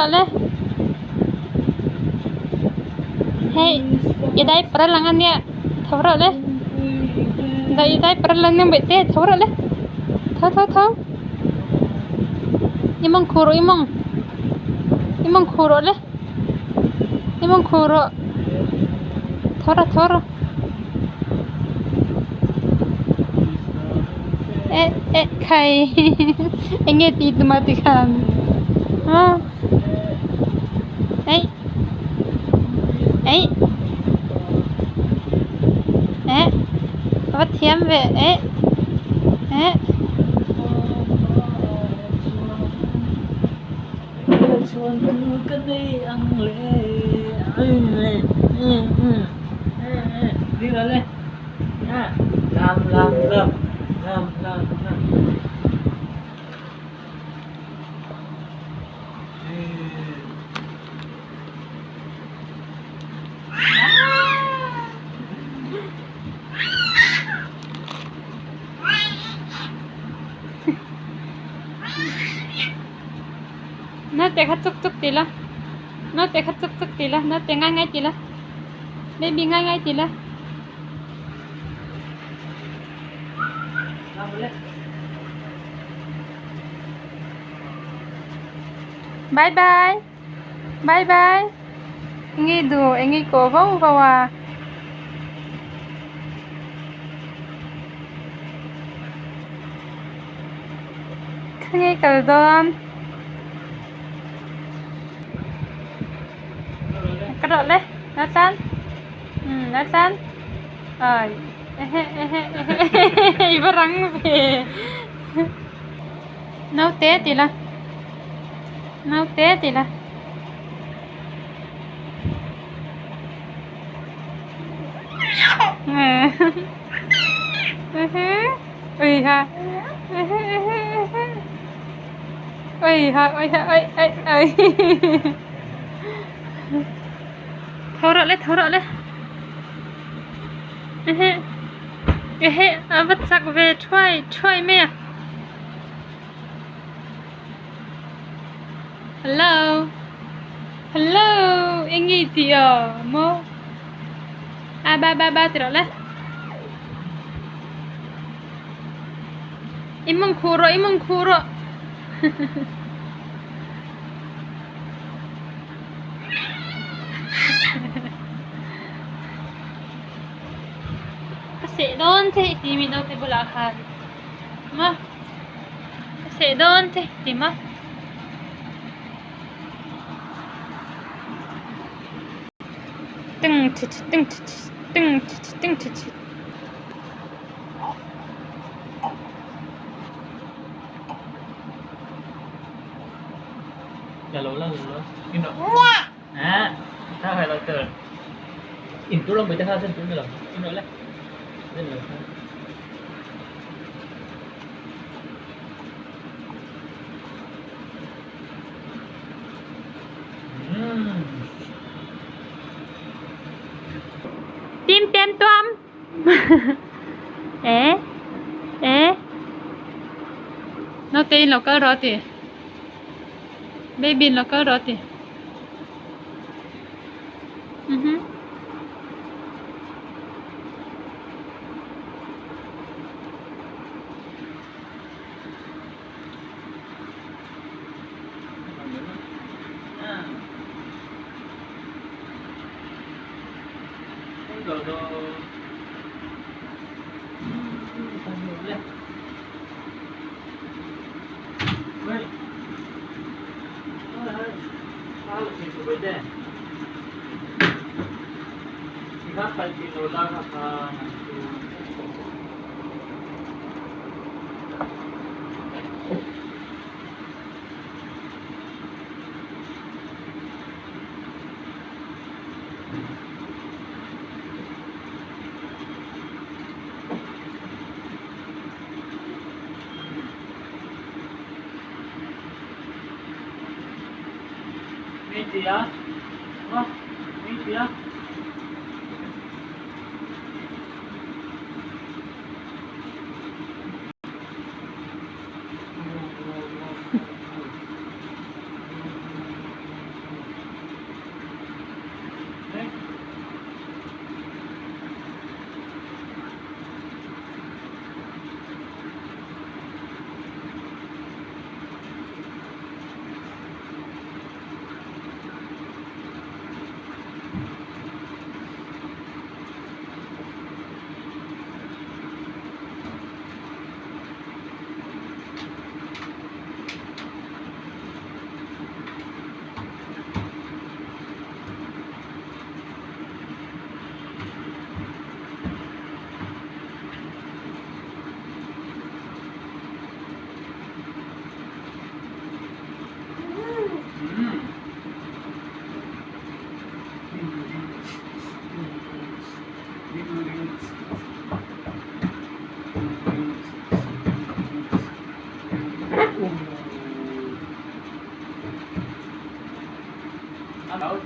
le. Hey, idai peralangannya. Thora le. Idai peralangannya bete thora le. Thau. Imong khuro imong. Imong khuro le. Imong khuro. Thora. Khai. Anh nghe tí mà tí khám. Bắt thiếm về. Đi rồi lên. Làm. Nó té khát chúc tí là. Nó té khát chúc tí là. Nó té ngay tí là. Baby ngay tí là. Bye bye. Nghe đồ, anh nghe cổ vông vào à. Nghe cờ đôn. Cắt đọt lên, Nathan. Nathan. Ibarang về. Nấu té tí là. Ui ha. Thora le. Bắt sạc về try mẹ. Hello, anh nghĩ gì mo? Ba rồi le. Imong khuro. Kasi doon te di mi daw te bulakan. Ma. Kasi doon te di ma.ตึง อย่าลงแล้วกินหรอถ้าใครเราเกิดอินตู้ลงไปจะฆ่าเส้นตู้ไม่หรอกินหน่อยแล้วเล่นเลยTim tem tuam. Nó tên là cơ đó thì. Baby là cơ đó thì. Media. Media. Alo.